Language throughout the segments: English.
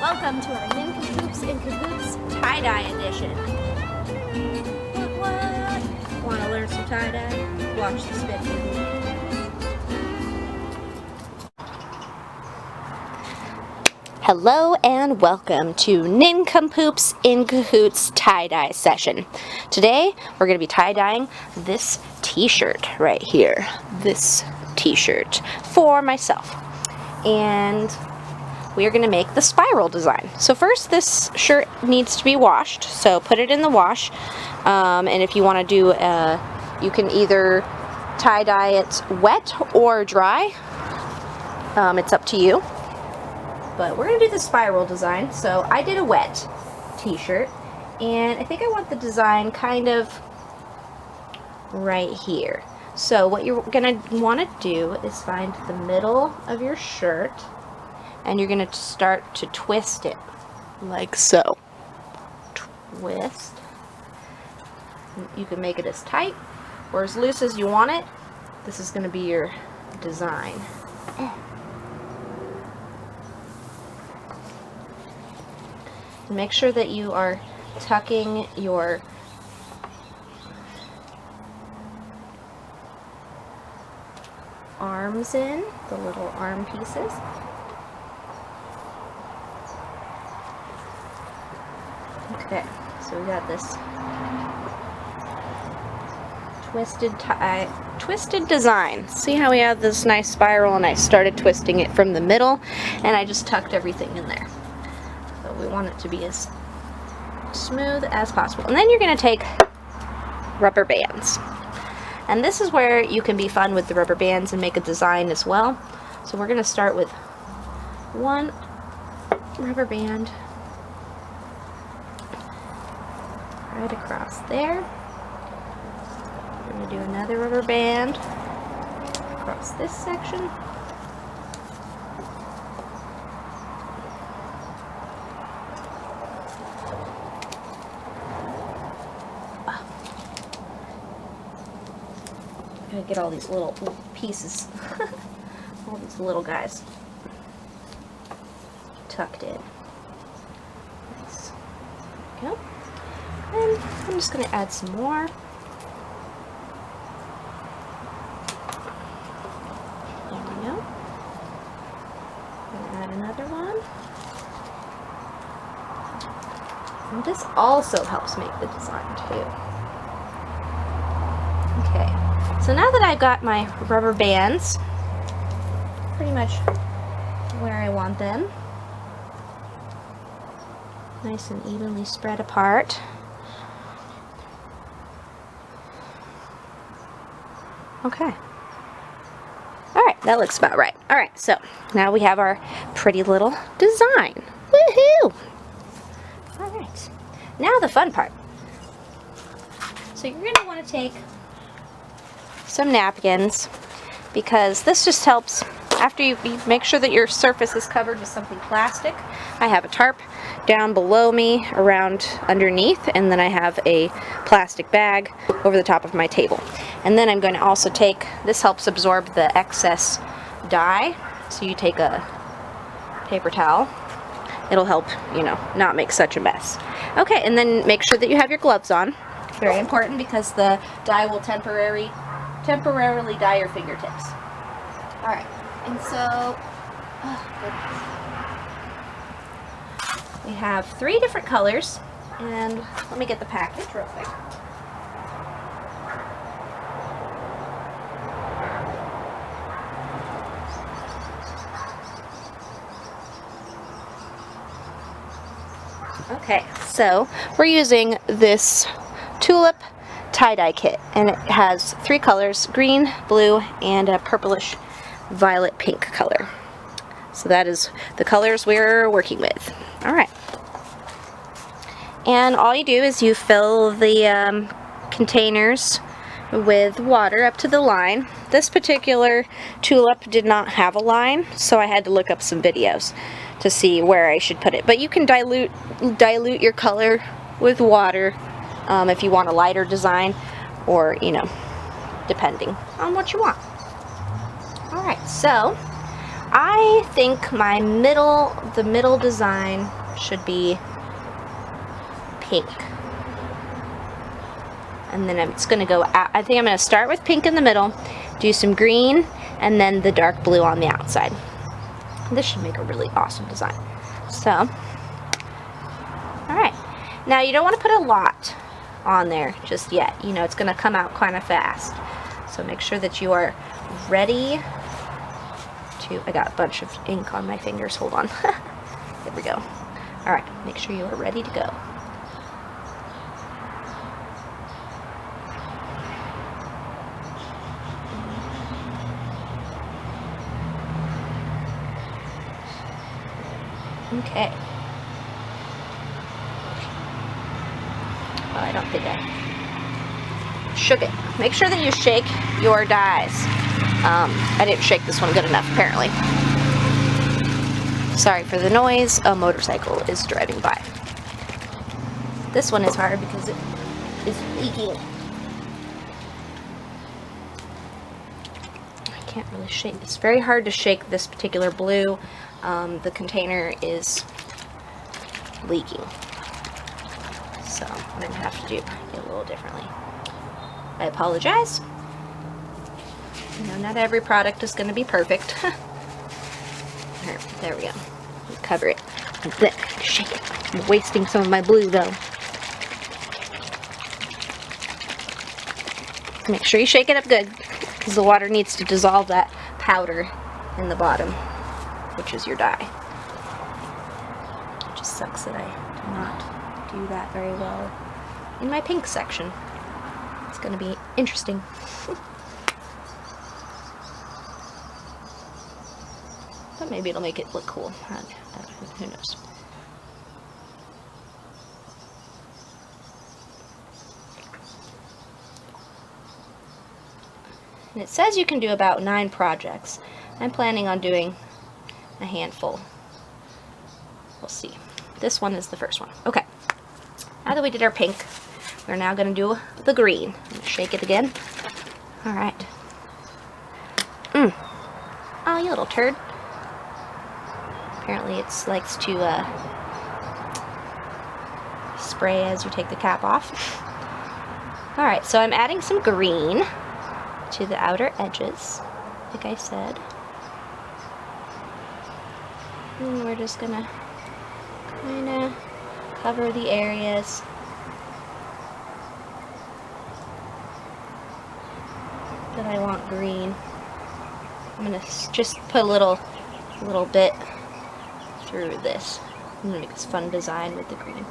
Welcome to our Nincompoops and Cahoots tie-dye edition. What? Want to learn some tie-dye? Watch this video. Hello and welcome to Nincompoops in Cahoots tie-dye session. Today we're going to be tie-dyeing this t-shirt right here. This t-shirt for myself. And we are going to make the spiral design. So first, this shirt needs to be washed, so put it in the wash. And if you want to do you can either tie-dye it wet or dry. It's up to you. But we're going to do the spiral design. So I did a wet t-shirt, and I think I want the design kind of right here. So what you're going to want to do is find the middle of your shirt, and you're going to start to twist it like so. Twist. You can make it as tight or as loose as you want it. This is going to be your design. Make sure that you are tucking your arms in, the little arm pieces. Okay, so we got this twisted design. See how we have this nice spiral, and I started twisting it from the middle, and I just tucked everything in there. So we want it to be as smooth as possible. And then you're going to take rubber bands. And this is where you can be fun with the rubber bands and make a design as well. So we're going to start with one rubber band right across there. We're going to do another rubber band across this section. Gotta get all these little pieces, all these little guys tucked in. Nice. There we go. And I'm just going to add some more. There we go. I'm going to add another one. And this also helps make the design too. Okay. So now that I've got my rubber bands pretty much where I want them, nice and evenly spread apart. Okay. Alright, that looks about right. Alright, so now we have our pretty little design. Woohoo! Alright, now the fun part. So you're going to want to take some napkins, because this just helps after you make sure that your surface is covered with something plastic. I have a tarp down below me, around underneath, and then I have a plastic bag over the top of my table. And then I'm going to also take, this helps absorb the excess dye, so you take a paper towel. It'll help, you know, not make such a mess. Okay, and then make sure that you have your gloves on. Very important, because the dye will temporarily dye your fingertips. Alright, and so we have 3 different colors, and let me get the package real quick. Okay, so we're using this Tulip Tie Dye Kit, and it has 3 colors: green, blue, and a purplish violet pink color. So that is the colors we're working with. Alright, and all you do is you fill the containers with water up to the line. This particular tulip did not have a line, so I had to look up some videos to see where I should put it. But you can dilute your color with water if you want a lighter design, or, you know, depending on what you want. Alright, so I think my the middle design should be pink. And then I'm just going to go out. I think I'm going to start with pink in the middle, do some green, and then the dark blue on the outside. This should make a really awesome design. So, alright. Now you don't want to put a lot on there just yet. You know, it's going to come out kind of fast. So make sure that you are ready to... I got a bunch of ink on my fingers. Hold on. There we go. Alright, make sure you are ready to go. Okay. Well, I don't think I shook it. Make sure that you shake your dies. I didn't shake this one good enough, apparently. Sorry for the noise. A motorcycle is driving by. This one is hard because it is leaking. I can't really shake. It's very hard to shake this particular blue. The container is leaking, so I'm going to have to do it a little differently. I apologize. You know, not every product is going to be perfect. There we go. Cover it. Shake it. I'm wasting some of my blue though. Make sure you shake it up good, because the water needs to dissolve that powder in the bottom, which is your dye. It just sucks that I do not do that very well in my pink section. It's going to be interesting. But maybe it'll make it look cool. Who knows? And it says you can do about 9 projects. I'm planning on doing a handful. We'll see. This one is the first one. Okay. Now that we did our pink, we're now going to do the green. I'm going to shake it again. Alright. Oh, you little turd. Apparently it likes to spray as you take the cap off. Alright, so I'm adding some green to the outer edges, like I said. And we're just gonna kind of cover the areas. That I want green. I'm gonna just put a little bit through this. I'm gonna make this fun design with the green.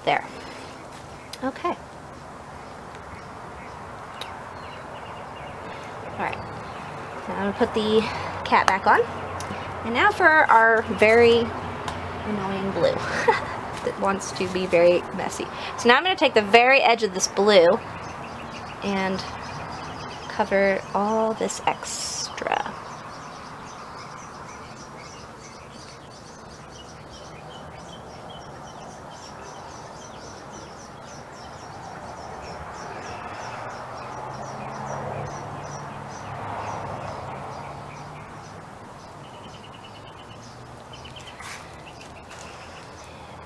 There. Okay. Alright. Now I'm going to put the cap back on. And now for our very annoying blue that wants to be very messy. So now I'm going to take the very edge of this blue and cover all this extra.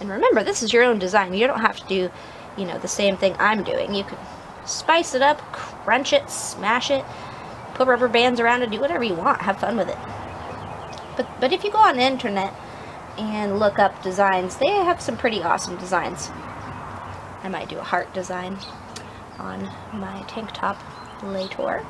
And remember, this is your own design. You don't have to do, you know, the same thing I'm doing. You can spice it up, crunch it, smash it, put rubber bands around it, do whatever you want. Have fun with it. But if you go on the internet and look up designs, they have some pretty awesome designs. I might do a heart design on my tank top later.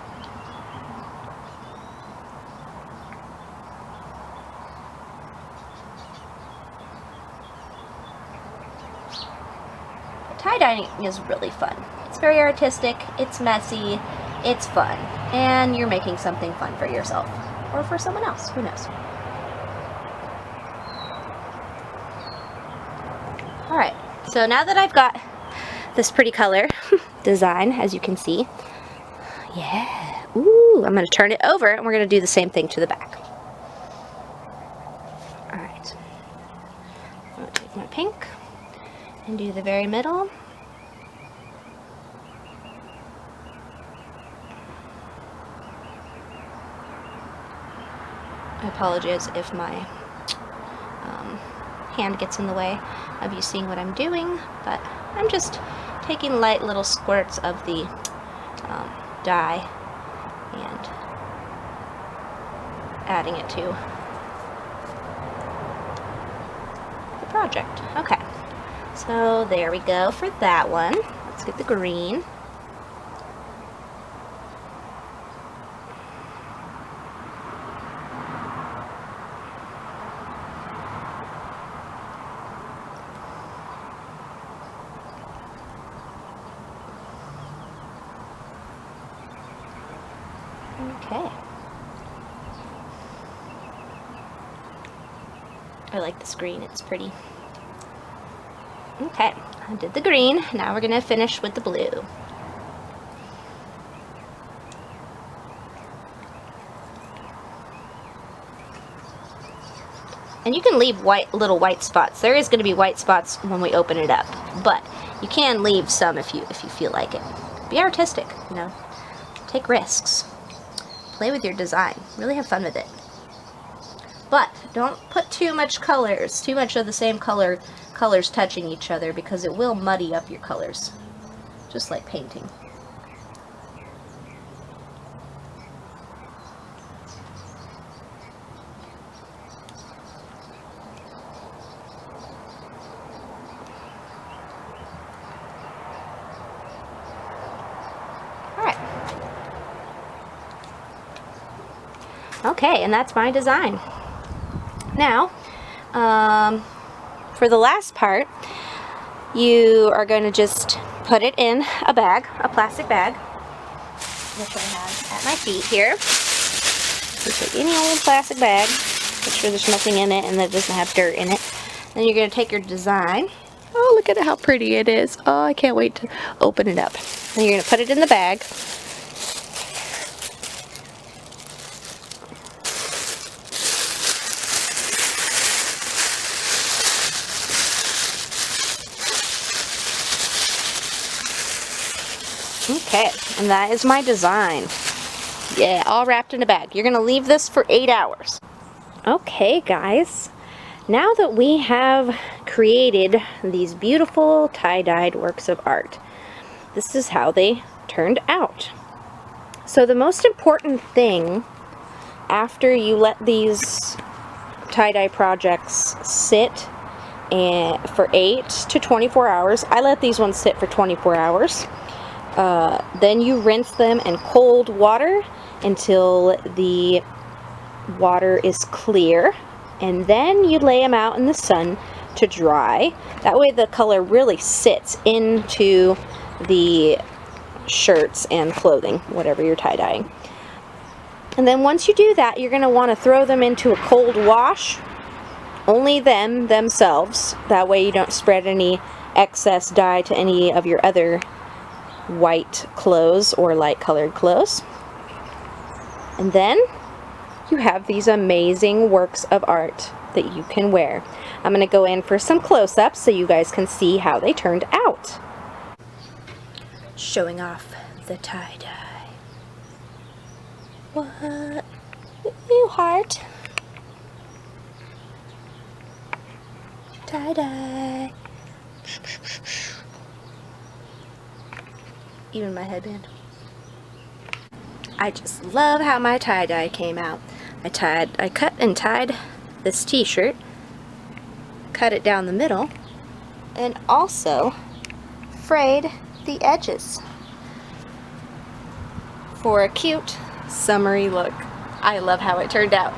Tie-dyeing is really fun. It's very artistic, it's messy, it's fun, and you're making something fun for yourself, or for someone else, who knows. Alright, so now that I've got this pretty color design, as you can see, yeah, ooh, I'm going to turn it over, and we're going to do the same thing to the back. Alright, I'm going to take my pink and do the very middle. I apologize if my hand gets in the way of you seeing what I'm doing, but I'm just taking light little squirts of the dye and adding it to the project. Okay, so there we go for that one. Let's get the green. Okay. I like this green, it's pretty. Okay, I did the green. Now we're gonna finish with the blue. And you can leave little white spots. There is going to be white spots when we open it up, but you can leave some if you feel like it. Be artistic, you know. Take risks. Play with your design. Really have fun with it. But don't put too much colors, too much of the same colors touching each other, because it will muddy up your colors, just like painting. Okay, and that's my design. Now, for the last part, you are going to just put it in a bag, a plastic bag, which I have at my feet here. So take any old plastic bag, make sure there's nothing in it and that it doesn't have dirt in it. Then you're going to take your design. Oh, look at how pretty it is. Oh, I can't wait to open it up. Then you're going to put it in the bag. Okay, and that is my design. Yeah, all wrapped in a bag. You're gonna leave this for 8 hours. Okay, guys. Now that we have created these beautiful tie-dyed works of art, this is how they turned out. So the most important thing after you let these tie-dye projects sit for 8 to 24 hours, I let these ones sit for 24 hours. Then you rinse them in cold water until the water is clear, and then you lay them out in the sun to dry. That way the color really sits into the shirts and clothing, whatever you're tie-dyeing. And then once you do that, you're going to want to throw them into a cold wash, only themselves. That way you don't spread any excess dye to any of your other white clothes or light colored clothes. And then you have these amazing works of art that you can wear. I'm going to go in for some close-ups so you guys can see how they turned out. Showing off the tie-dye. What? You heart. Tie-dye. Even my headband. I just love how my tie-dye came out. I cut and tied this t-shirt, cut it down the middle, and also frayed the edges for a cute summery look. I love how it turned out.